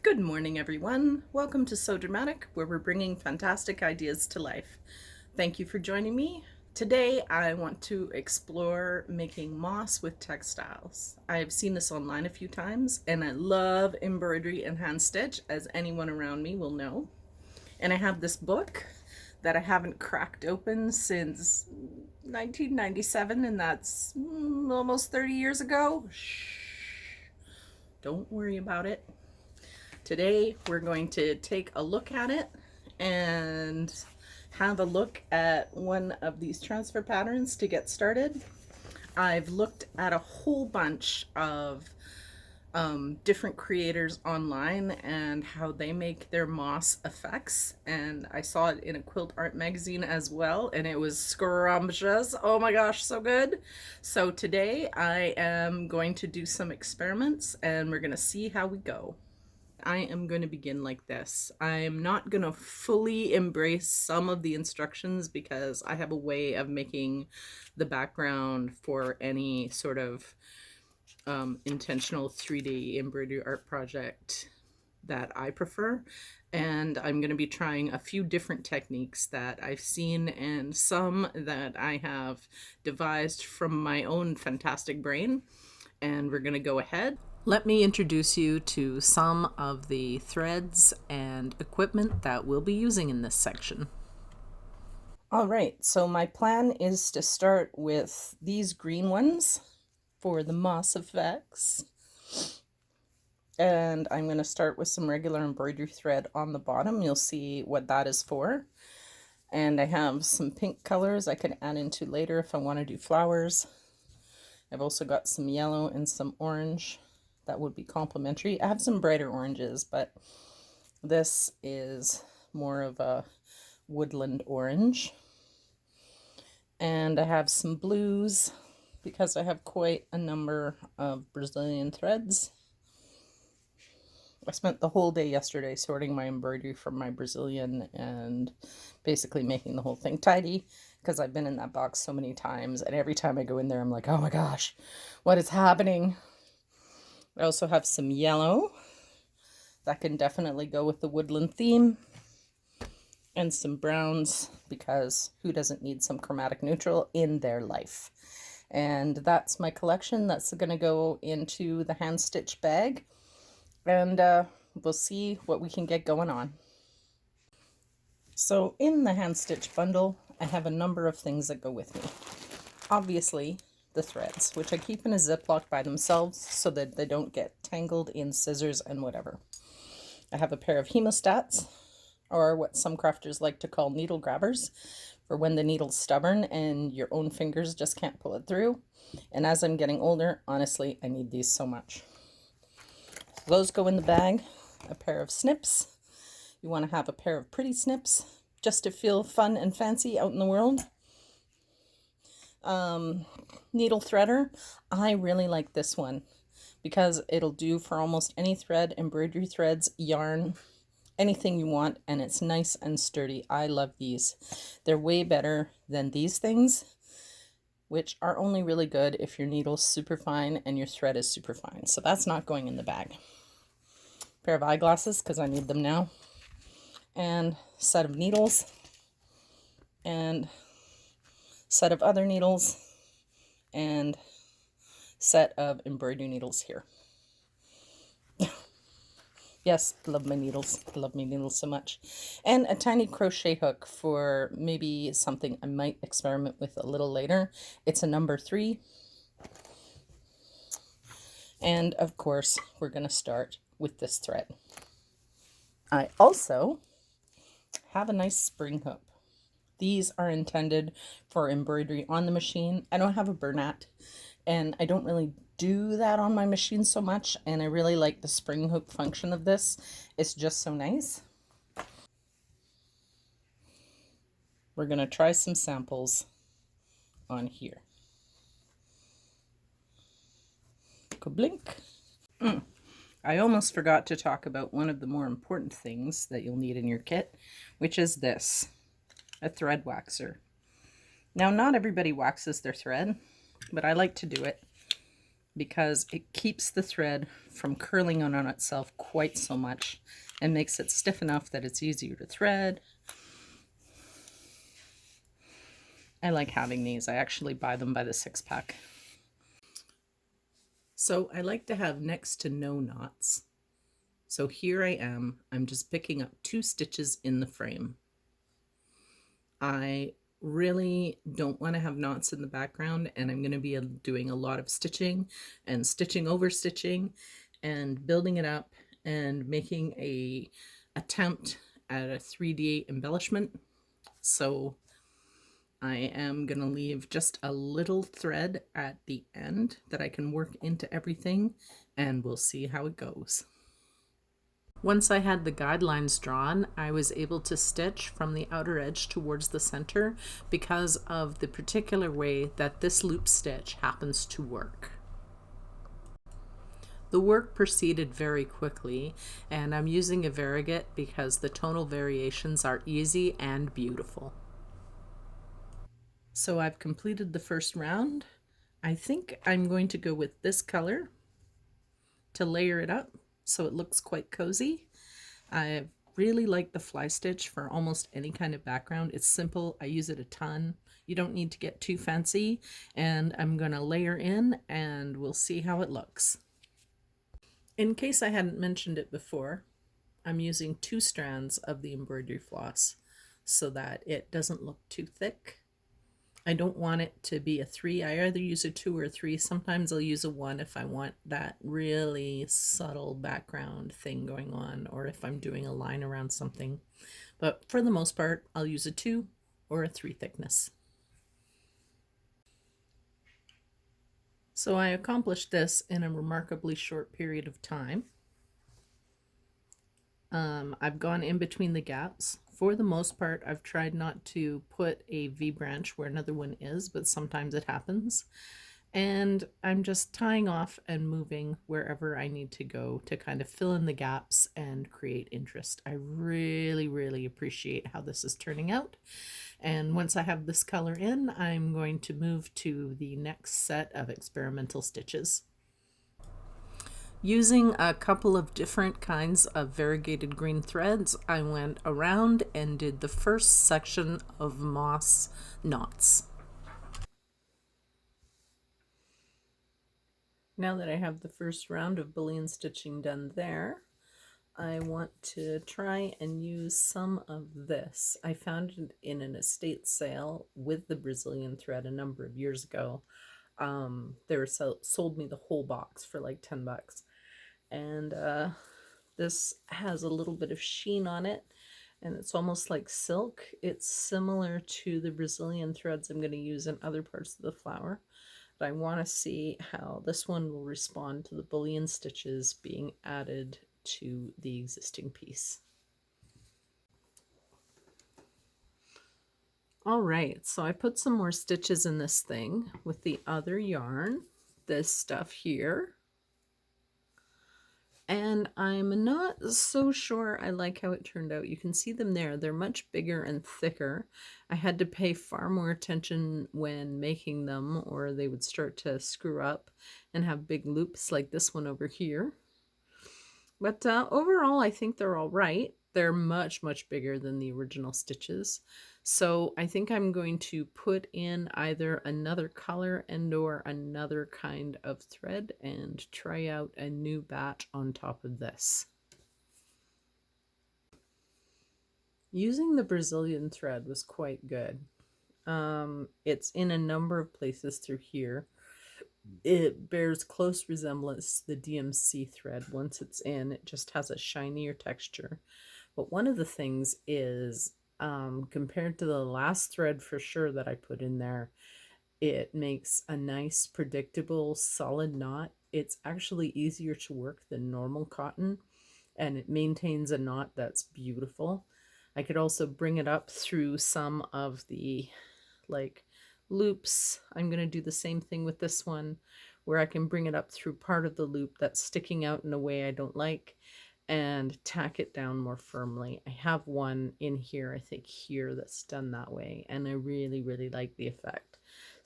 Good morning, everyone. Welcome to So Dramatic, where we're bringing fantastic ideas to life. Thank you for joining me. Today, I want to explore making moss with textiles. I've seen this online a few times, and I love embroidery and hand stitch, as anyone around me will know. And I have this book that I haven't cracked open since 1997, and that's almost 30 years ago. Shh, don't worry about it. Today we're going to take a look at it and have a look at one of these transfer patterns to get started. I've looked at a whole bunch of different creators online and how they make their moss effects, and I saw it in a quilt art magazine as well, and it was scrumptious. Oh my gosh, so good. So today I am going to do some experiments and we're going to see how we go. I am going to begin like this. I'm not going to fully embrace some of the instructions because I have a way of making the background for any sort of intentional 3D embroidery art project that I prefer. And I'm going to be trying a few different techniques that I've seen and some that I have devised from my own fantastic brain. And we're going to go ahead. Let me introduce you to some of the threads and equipment that we'll be using in this section. All right, so my plan is to start with these green ones for the moss effects. And I'm going to start with some regular embroidery thread on the bottom. You'll see what that is for. And I have some pink colors I can add into later if I want to do flowers. I've also got some yellow and some orange that would be complementary. I have some brighter oranges, but this is more of a woodland orange. And I have some blues because I have quite a number of Brazilian threads. I spent the whole day yesterday sorting my embroidery from my Brazilian and basically making the whole thing tidy because I've been in that box so many times, and every time I go in there I'm like, oh my gosh, what is happening? I also have some yellow that can definitely go with the woodland theme, and some browns because who doesn't need some chromatic neutral in their life? And that's my collection. That's going to go into the hand stitch bag, and we'll see what we can get going on. So in the hand stitch bundle, I have a number of things that go with me. Obviously, the threads, which I keep in a Ziploc by themselves so that they don't get tangled in scissors and whatever. I have a pair of hemostats, or what some crafters like to call needle grabbers, for when the needle's stubborn and your own fingers just can't pull it through. And as I'm getting older, honestly, I need these so much. So those go in the bag. A pair of snips. You want to have a pair of pretty snips just to feel fun and fancy out in the world. Needle threader. I really like this one because it'll do for almost any thread, embroidery threads, yarn, anything you want, and it's nice and sturdy. I love these. They're way better than these things, which are only really good if your needle's super fine and your thread is super fine. So that's not going in the bag. Pair of eyeglasses because I need them now, and set of needles, and set of other needles, and set of embroidery needles here. Yes, love my needles. I love my needles so much. And a tiny crochet hook for maybe something I might experiment with a little later. It's a number 3. And of course, we're going to start with this thread. I also have a nice spring hook. These are intended for embroidery on the machine. I don't have a Bernat, and I don't really do that on my machine so much, and I really like the spring hook function of this. It's just so nice. We're going to try some samples on here. Blink. I almost forgot to talk about one of the more important things that you'll need in your kit, which is this, a thread waxer. Now, not everybody waxes their thread, but I like to do it because it keeps the thread from curling on itself quite so much and makes it stiff enough that it's easier to thread. I like having these. I actually buy them by the 6-pack. So I like to have next to no knots. So here I am. I'm just picking up 2 stitches in the frame. I really don't want to have knots in the background, and I'm going to be doing a lot of stitching and stitching over stitching and building it up and making a attempt at a 3D embellishment. So I am going to leave just a little thread at the end that I can work into everything, and we'll see how it goes. Once I had the guidelines drawn, I was able to stitch from the outer edge towards the center because of the particular way that this loop stitch happens to work. The work proceeded very quickly, and I'm using a variegated because the tonal variations are easy and beautiful. So I've completed the first round. I think I'm going to go with this color to layer it up so it looks quite cozy. I really like the fly stitch for almost any kind of background. It's simple. I use it a ton. You don't need to get too fancy. And I'm going to layer in and we'll see how it looks. In case I hadn't mentioned it before, I'm using 2 strands of the embroidery floss so that it doesn't look too thick. I don't want it to be a 3. I either use a 2 or a 3. Sometimes I'll use a 1 if I want that really subtle background thing going on, or if I'm doing a line around something. But for the most part, I'll use a 2 or a 3 thickness. So I accomplished this in a remarkably short period of time. I've gone in between the gaps. For the most part, I've tried not to put a V branch where another one is, but sometimes it happens. And I'm just tying off and moving wherever I need to go to kind of fill in the gaps and create interest. I really, really appreciate how this is turning out. And once I have this color in, I'm going to move to the next set of experimental stitches. Using a couple of different kinds of variegated green threads, I went around and did the first section of moss knots. Now that I have the first round of bullion stitching done there, I want to try and use some of this. I found it in an estate sale with the Brazilian thread a number of years ago. They sold me the whole box for like 10 bucks. And this has a little bit of sheen on it, and it's almost like silk. It's similar to the Brazilian threads I'm going to use in other parts of the flower, but I want to see how this one will respond to the bullion stitches being added to the existing piece. All right, so I put some more stitches in this thing with the other yarn, this stuff here. And I'm not so sure I like how it turned out. You can see them there. They're much bigger and thicker. I had to pay far more attention when making them, or they would start to screw up and have big loops like this one over here. But overall, I think they're all right. They're much, much bigger than the original stitches. So I think I'm going to put in either another color and or another kind of thread and try out a new batch on top of this. Using the Brazilian thread was quite good. It's in a number of places through here. It bears close resemblance to the DMC thread. Once it's in, it just has a shinier texture. But one of the things is, compared to the last thread for sure that I put in there, it makes a nice, predictable, solid knot. It's actually easier to work than normal cotton, and it maintains a knot that's beautiful. I could also bring it up through some of the loops. I'm going to do the same thing with this one, where I can bring it up through part of the loop that's sticking out in a way I don't like and tack it down more firmly. I have one in here, I think here, that's done that way, and I really, really like the effect.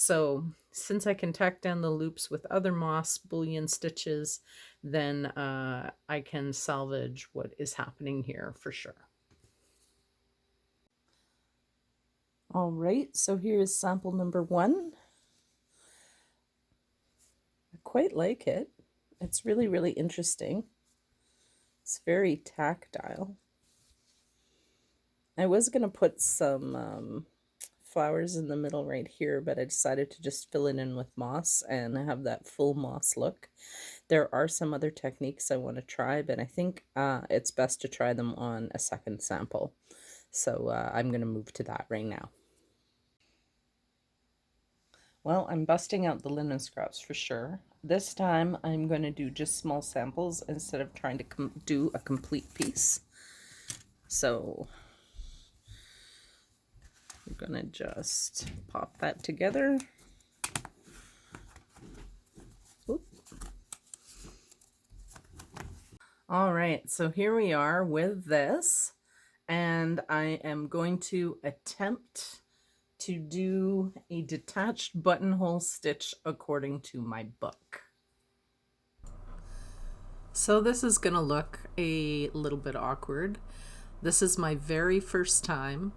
So since I can tack down the loops with other moss bullion stitches, then I can salvage what is happening here for sure. All right, so here's sample number 1. I quite like it. It's really, really interesting. It's very tactile. I was going to put some flowers in the middle right here, but I decided to just fill it in with moss and have that full moss look. There are some other techniques I want to try, but I think it's best to try them on a second sample. So I'm going to move to that right now. Well, I'm busting out the linen scraps for sure. This time I'm going to do just small samples instead of trying to do a complete piece. So we're going to just pop that together. Oop. All right, so here we are with this, and I am going to attempt to do a detached buttonhole stitch according to my book. So this is going to look a little bit awkward. This is my very first time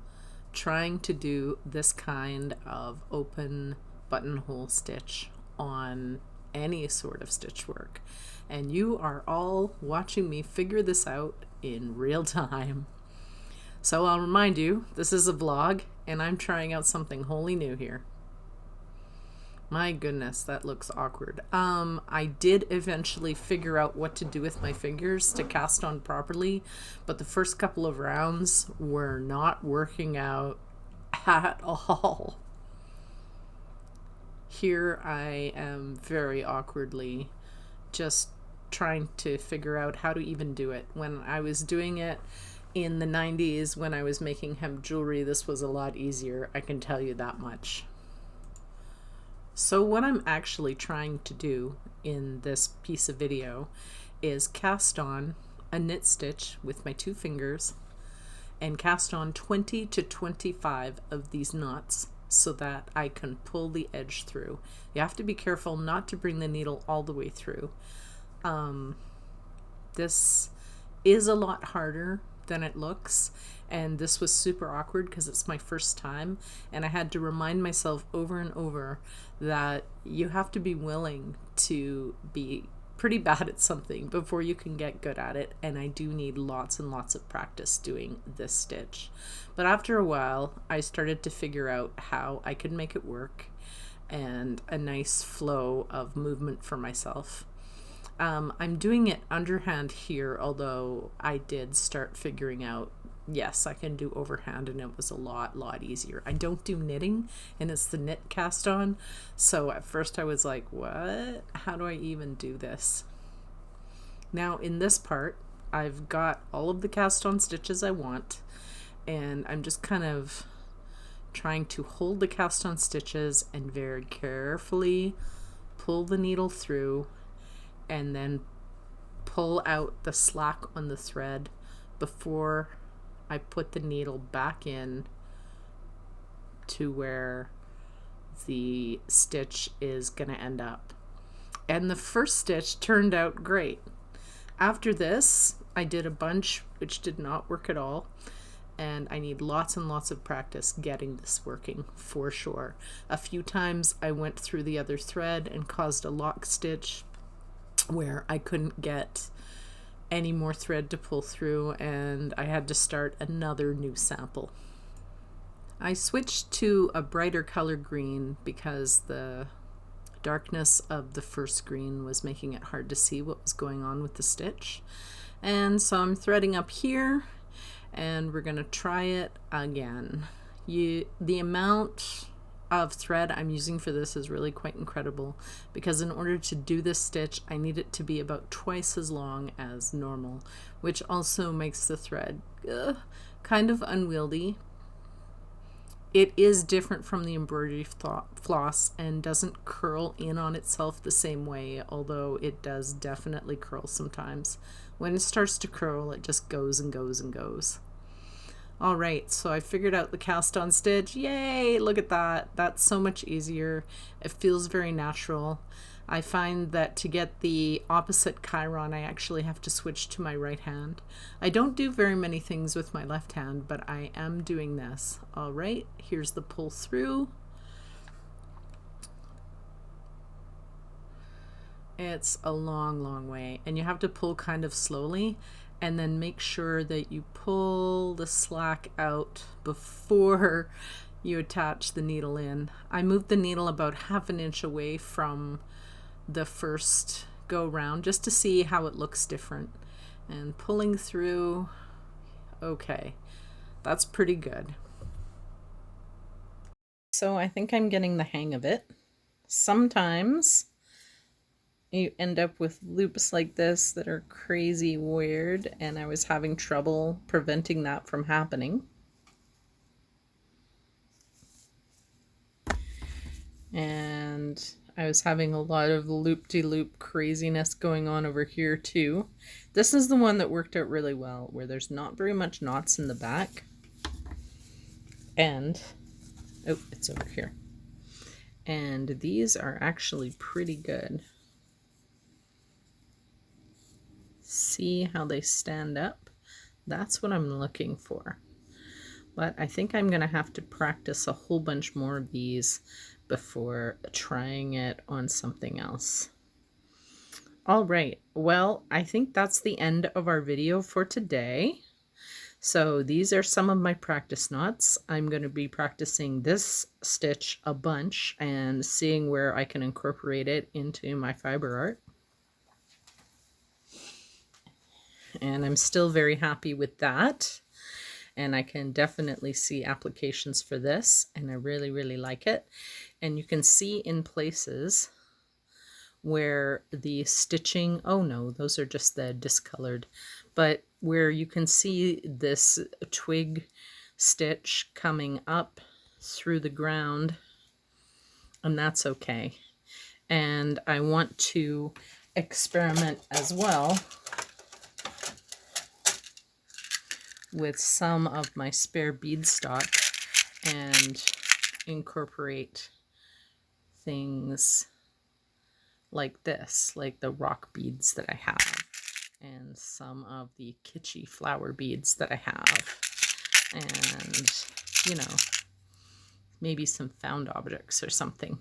trying to do this kind of open buttonhole stitch on any sort of stitch work. And you are all watching me figure this out in real time. So I'll remind you, this is a vlog, and I'm trying out something wholly new here. My goodness, that looks awkward. I did eventually figure out what to do with my fingers to cast on properly, but the first couple of rounds were not working out at all. Here I am very awkwardly just trying to figure out how to even do it. When I was doing it in the 90s, when I was making hemp jewelry, this was a lot easier, I can tell you that much. So what I'm actually trying to do in this piece of video is cast on a knit stitch with my 2 fingers and cast on 20 to 25 of these knots so that I can pull the edge through. You have to be careful not to bring the needle all the way through. This is a lot harder than it looks, and this was super awkward because it's my first time, and I had to remind myself over and over that you have to be willing to be pretty bad at something before you can get good at it, and I do need lots and lots of practice doing this stitch. But after a while I started to figure out how I could make it work and a nice flow of movement for myself. I'm doing it underhand here, although I did start figuring out, yes, I can do overhand, and it was a lot easier. I don't do knitting, and it's the knit cast on, so at first I was like, what? How do I even do this? Now in this part, I've got all of the cast on stitches I want, and I'm just kind of trying to hold the cast on stitches and very carefully pull the needle through and then pull out the slack on the thread before I put the needle back in to where the stitch is going to end up. And the first stitch turned out great. After this, I did a bunch which did not work at all, and I need lots and lots of practice getting this working for sure. A few times I went through the other thread and caused a lock stitch where I couldn't get any more thread to pull through, and I had to start another new sample. I switched to a brighter color green because the darkness of the first green was making it hard to see what was going on with the stitch. And so I'm threading up here, and we're gonna try it again. The amount of thread I'm using for this is really quite incredible, because in order to do this stitch I need it to be about twice as long as normal, which also makes the thread kind of unwieldy. It is different from the embroidery floss and doesn't curl in on itself the same way, although it does definitely curl sometimes. When it starts to curl, it just goes and goes and goes. All right, so I figured out the cast on stitch. Yay, look at that. That's so much easier. It feels very natural. I find that to get the opposite chiron, I actually have to switch to my right hand. I don't do very many things with my left hand, but I am doing this. All right, here's the pull through. It's a long, long way, and you have to pull kind of slowly, and then make sure that you pull the slack out before you attach the needle in. I moved the needle about ½ an inch away from the first go round just to see how it looks different. And pulling through, okay, that's pretty good. So I think I'm getting the hang of it. Sometimes you end up with loops like this that are crazy weird, and I was having trouble preventing that from happening. And I was having a lot of loop-de-loop craziness going on over here too. This is the one that worked out really well, where there's not very much knots in the back. And, oh, it's over here. And these are actually pretty good. See how they stand up? That's what I'm looking for. But I think I'm gonna have to practice a whole bunch more of these before trying it on something else. All right, well, I think that's the end of our video for today. So these are some of my practice knots. I'm going to be practicing this stitch a bunch and seeing where I can incorporate it into my fiber art. And I'm still very happy with that. And I can definitely see applications for this, and I really, really like it. And you can see in places where the stitching, oh no, those are just the discolored, but where you can see this twig stitch coming up through the ground, and that's okay. And I want to experiment as well with some of my spare bead stock and incorporate things like this, like the rock beads that I have, and some of the kitschy flower beads that I have, and, you know, maybe some found objects or something,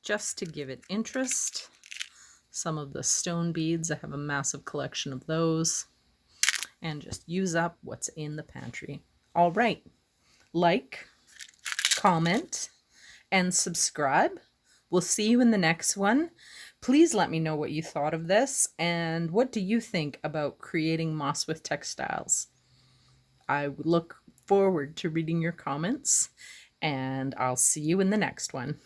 just to give it interest. Some of the stone beads, I have a massive collection of those, and just use up what's in the pantry. All right, like, comment, and subscribe. We'll see you in the next one. Please let me know what you thought of this, and what do you think about creating moss with textiles? I look forward to reading your comments, and I'll see you in the next one.